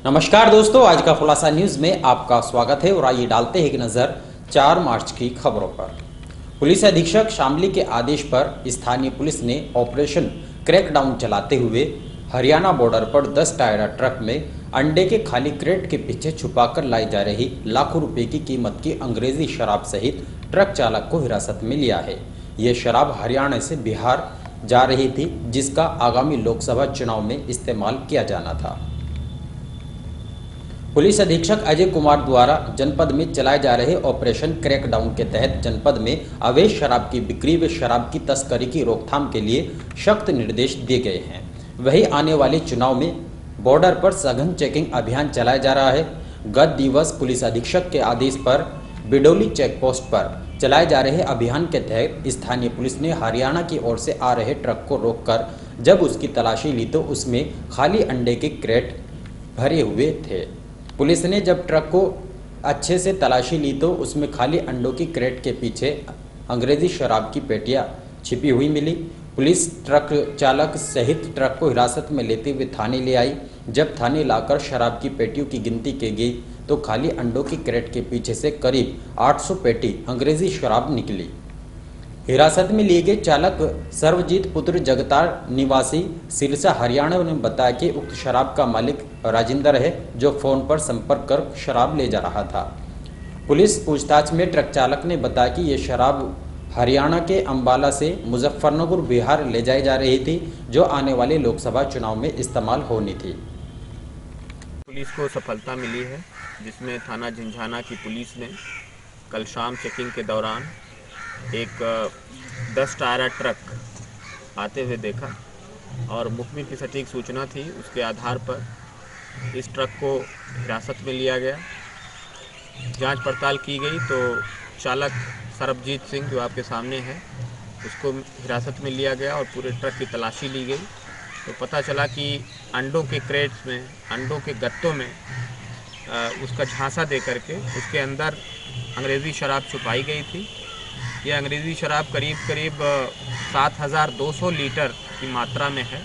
नमस्कार दोस्तों, आज का खुलासा न्यूज में आपका स्वागत है और आइए डालते हैं एक नजर 4 मार्च की खबरों पर। पुलिस अधीक्षक शामली के आदेश पर स्थानीय पुलिस ने ऑपरेशन क्रैकडाउन चलाते हुए हरियाणा बॉर्डर पर 10 टायरा ट्रक में अंडे के खाली क्रेट के पीछे छुपाकर लाई जा रही लाखों रुपए की कीमत की अंग्रेजी शराब सहित ट्रक चालक को हिरासत में लिया है। ये शराब हरियाणा से बिहार जा रही थी, जिसका आगामी लोकसभा चुनाव में इस्तेमाल किया जाना था। पुलिस अधीक्षक अजय कुमार द्वारा जनपद में चलाए जा रहे ऑपरेशन क्रैकडाउन के तहत जनपद में अवैध शराब की बिक्री व शराब की तस्करी की रोकथाम के लिए सख्त निर्देश दिए गए हैं। वहीं आने वाले चुनाव में बॉर्डर पर सघन चेकिंग अभियान चलाया जा रहा है। गत दिवस पुलिस अधीक्षक के आदेश पर बिडोली चेक पोस्ट पर चलाए जा रहे अभियान के तहत स्थानीय पुलिस ने हरियाणा की ओर से आ रहे ट्रक को रोककर जब उसकी तलाशी ली तो उसमें खाली अंडे के क्रेट भरे हुए थे। पुलिस ने जब ट्रक को अच्छे से तलाशी ली तो उसमें खाली अंडों की क्रेट के पीछे अंग्रेजी शराब की पेटियां छिपी हुई मिली। पुलिस ट्रक चालक सहित ट्रक को हिरासत में लेते हुए थाने ले आई। जब थाने लाकर शराब की पेटियों की गिनती की गई तो खाली अंडों की क्रेट के पीछे से करीब 800 पेटी अंग्रेजी शराब निकली। हिरासत में लिए गए चालक सर्वजीत पुत्र जगतार निवासी सिरसा हरियाणा ने बताया कि उक्त शराब का मालिक राजिंदर है, जो फोन पर संपर्क कर शराब ले जा रहा था। पुलिस पूछताछ में ट्रक चालक ने बताया कि ये शराब हरियाणा के अंबाला से मुजफ्फरनगर बिहार ले जाई जा रही थी, जो आने वाले लोकसभा चुनाव में इस्तेमाल होनी थी। पुलिस को सफलता मिली है, जिसमें थाना झिंझाना की पुलिस ने कल शाम चेकिंग के दौरान एक 10 टायरा ट्रक आते हुए देखा और मुखबिर की सटीक सूचना थी। उसके आधार पर इस ट्रक को हिरासत में लिया गया। जांच पड़ताल की गई तो चालक सर्वजीत सिंह, जो आपके सामने है, उसको हिरासत में लिया गया और पूरे ट्रक की तलाशी ली गई। तो पता चला कि अंडों के क्रेट्स में, अंडों के गत्तों में उसका झांसा दे करके उसके अंदर अंग्रेज़ी शराब छुपाई गई थी। यह अंग्रेज़ी शराब करीब 7,200 लीटर की मात्रा में है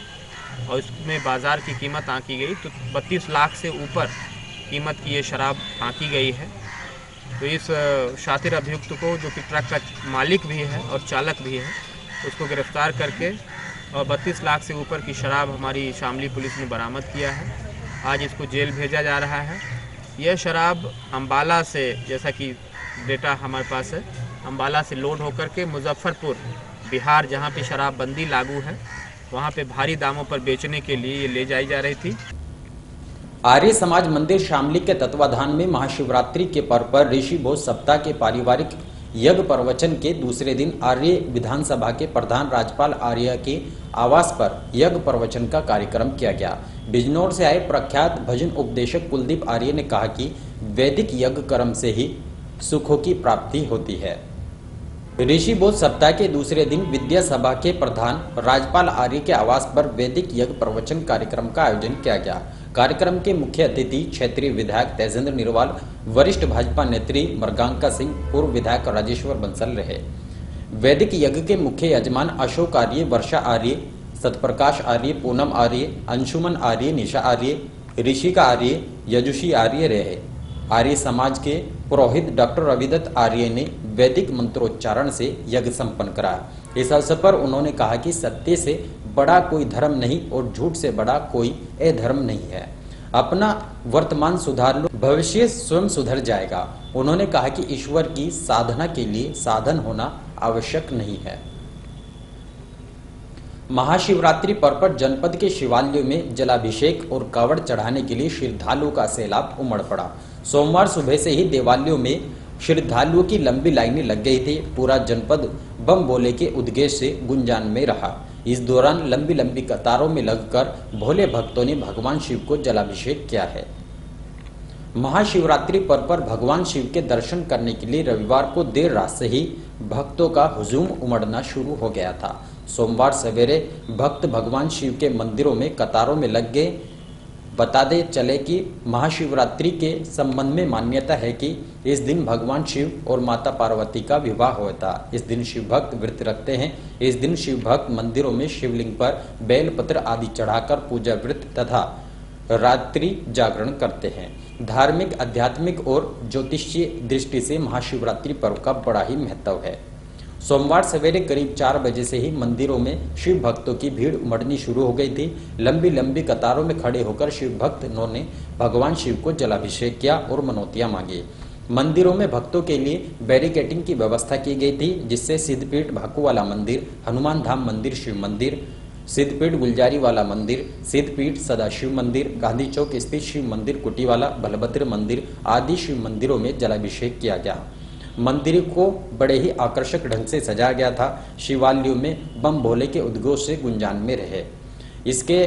और इसमें बाज़ार की कीमत आंकी गई तो 32 लाख से ऊपर कीमत की ये शराब आंकी गई है। तो इस शातिर अभियुक्त को, जो कि ट्रक का मालिक भी है और चालक भी है, उसको गिरफ्तार करके और 32 लाख से ऊपर की शराब हमारी शामली पुलिस ने बरामद किया है। आज इसको जेल भेजा जा रहा है। यह शराब अंबाला से, जैसा कि डेटा हमारे पास है, अंबाला से लोड होकर के मुजफ्फरपुर बिहार, जहां पे शराबबंदी लागू है, वहां पे भारी दामों पर बेचने के लिए ये ले जाई जा रही थी। आर्य समाज मंदिर शामली के तत्वाधान में महाशिवरात्रि के पर्व पर ऋषि भोज सप्ताह के पारिवारिक यज्ञ प्रवचन के दूसरे दिन आर्य विधानसभा के प्रधान राजपाल आर्य के आवास पर यज्ञ प्रवचन का कार्यक्रम किया गया। बिजनौर से आए प्रख्यात भजन उपदेशक कुलदीप आर्य ने कहा कि वैदिक यज्ञ कर्म से ही सुखों की प्राप्ति होती है। ऋषि बोध सप्ताह के दूसरे दिन विद्या सभा के प्रधान राजपाल आर्य के आवास पर वैदिक यज्ञ प्रवचन कार्यक्रम का आयोजन किया गया। कार्यक्रम के मुख्य अतिथि क्षेत्रीय विधायक तेजेंद्र निरवाल, वरिष्ठ भाजपा नेत्री मृगांका सिंह, पूर्व विधायक राजेश्वर बंसल रहे। वैदिक यज्ञ के मुख्य यजमान अशोक आर्य, वर्षा आर्य, सतप्रकाश आर्य, पूनम आर्य, अंशुमन आर्य, निशा आर्य, ऋषिका आर्य, यजुषी आर्य रहे। आर्य समाज के पुरोहित डॉक्टर रविदत्त आर्य ने वैदिक मंत्रोच्चारण से यज्ञ संपन्न कराया। इस अवसर पर उन्होंने कहा कि सत्य से बड़ा कोई धर्म नहीं और झूठ से बड़ा कोई अधर्म नहीं है। अपना वर्तमान सुधार लो, भविष्य स्वयं सुधर जाएगा। उन्होंने कहा कि ईश्वर की साधना के लिए साधन होना आवश्यक नहीं है। महाशिवरात्रि पर्व पर जनपद के शिवालयों में जलाभिषेक और कावड़ चढ़ाने के लिए श्रद्धालुओं का सैलाब उमड़ पड़ा। सोमवार सुबह से ही देवालयों में श्रद्धालुओं की लंबी लाइनें लग गई थी। पूरा जनपद बम भोले के उद्घोष से गुंजान में रहा। इस दौरान लंबी लंबी कतारों में लगकर भोले भक्तों ने भगवान शिव को जलाभिषेक किया है। महाशिवरात्रि पर्व पर भगवान शिव के दर्शन करने के लिए रविवार को देर रात से ही भक्तों का हुजूम उमड़ना शुरू हो गया था। सोमवार सवेरे भक्त भगवान शिव के मंदिरों में कतारों में लग गए। बता दे चले कि महाशिवरात्रि के संबंध में मान्यता है कि इस दिन भगवान शिव और माता पार्वती का विवाह होता। इस दिन शिव भक्त व्रत रखते हैं। इस दिन शिव भक्त मंदिरों में शिवलिंग पर बेलपत्र आदि चढ़ाकर पूजा व्रत तथा रात्रि जागरण करते हैं। धार्मिक, आध्यात्मिक और ज्योतिषीय दृष्टि से महाशिवरात्रि पर्व का बड़ा ही महत्व है। सोमवार सवेरे करीब 4 बजे से ही मंदिरों में शिव भक्तों की भीड़ उमड़नी शुरू हो गई थी। लंबी लंबी कतारों में खड़े होकर शिव भक्तों ने भगवान शिव को जलाभिषेक किया और मनौतियां मांगी। मंदिरों में भक्तों के लिए बैरिकेडिंग की व्यवस्था की गई थी, जिससे सिद्धपीठ भाकूवाला मंदिर, हनुमान धाम मंदिर शिव मंदिर, सिद्धपीठ गुलजारी वाला मंदिर, सिद्धपीठ सदाशिव मंदिर, गांधी चौक स्थित शिव मंदिर कुटीवाला, बलभद्र मंदिर आदि शिव मंदिरों में जलाभिषेक किया गया। मंदिर को बड़े ही आकर्षक ढंग से सजाया गया था। शिवालयों में बम भोले के उद्घोष से गुंजान में रहे। इसके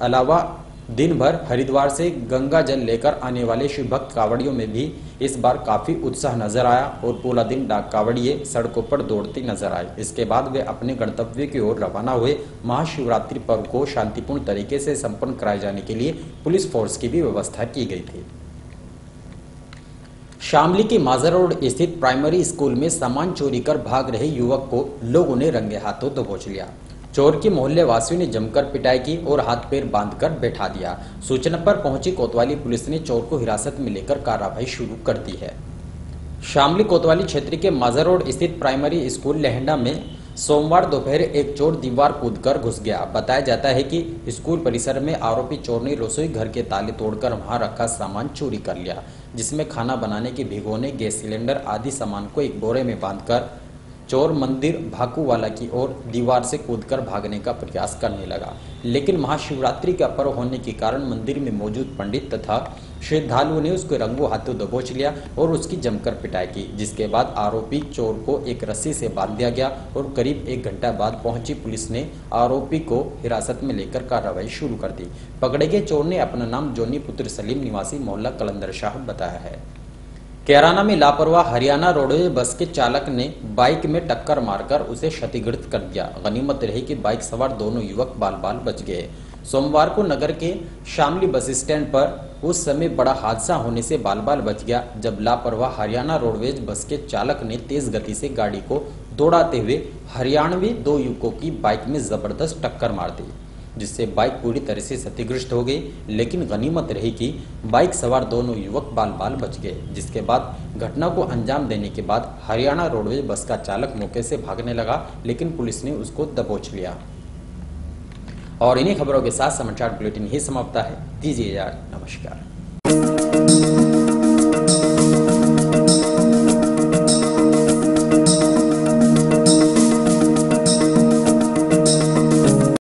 अलावा दिन भर हरिद्वार से गंगा जल लेकर आने वाले शिव भक्त कांवड़ियों में भी इस बार काफी उत्साह नजर आया और पूरा दिन डाक कांवड़िए सड़कों पर दौड़ते नजर आए। इसके बाद वे अपने गंतव्य की ओर रवाना हुए। महाशिवरात्रि पर्व को शांतिपूर्ण तरीके से संपन्न कराए जाने के लिए पुलिस फोर्स की भी व्यवस्था की गई थी। शामली के माजर रोड स्थित प्राइमरी स्कूल में सामान चोरी कर भाग रहे युवक को लोगों ने रंगे हाथों दबोच लिया। चोर की मोहल्ले वासियों ने जमकर पिटाई की और हाथ पैर बांधकर बैठा दिया। सूचना पर पहुंची कोतवाली पुलिस ने चोर को हिरासत में लेकर कार्रवाई शुरू कर दी है। शामली कोतवाली क्षेत्र के माजर रोड स्थित प्राइमरी स्कूल लहंडा में सोमवार दोपहर एक चोर दीवार कूदकर घुस गया। बताया जाता है कि स्कूल परिसर में आरोपी चोर ने रसोई घर के ताले तोड़कर वहां रखा सामान चोरी कर लिया, जिसमें खाना बनाने के भिगोने, गैस सिलेंडर आदि सामान को एक बोरे में बांधकर चोर मंदिर भाकूवाला की ओर दीवार से कूदकर भागने का प्रयास करने लगा। लेकिन महाशिवरात्रि का पर्व होने के कारण मंदिर में मौजूद पंडित तथा श्रद्धालुओं ने उसको रंगों हाथों दबोच लिया और उसकी जमकर पिटाई की, जिसके बाद आरोपी चोर को एक रस्सी से बांध दिया गया और करीब 1 घंटा बाद पहुंची पुलिस ने आरोपी को हिरासत में लेकर कार्रवाई शुरू कर दी। पकड़े गए चोर ने अपना नाम जोनी पुत्र सलीम निवासी मोहल्ला कलंदर शाह बताया है। कैराना में लापरवाह हरियाणा रोडवेज बस के चालक ने बाइक में टक्कर मारकर उसे क्षतिग्रस्त कर दिया। गनीमत रही कि बाइक सवार दोनों युवक बाल बाल बच गए। सोमवार को नगर के शामली बस स्टैंड पर उस समय बड़ा हादसा होने से बाल बाल बच गया, जब लापरवाह हरियाणा रोडवेज बस के चालक ने तेज गति से गाड़ी को दौड़ाते हुए हरियाणवी 2 युवकों की बाइक में जबरदस्त टक्कर मार दी, जिससे बाइक पूरी तरह से क्षतिग्रस्त हो गई। लेकिन गनीमत रही कि बाइक सवार दोनों युवक बाल बाल बच गए। जिसके बाद घटना को अंजाम देने के बाद हरियाणा रोडवेज बस का चालक मौके से भागने लगा, लेकिन पुलिस ने उसको दबोच लिया। और इन्हीं खबरों के साथ समाचार बुलेटिन ही समाप्त है। दीजिए नमस्कार।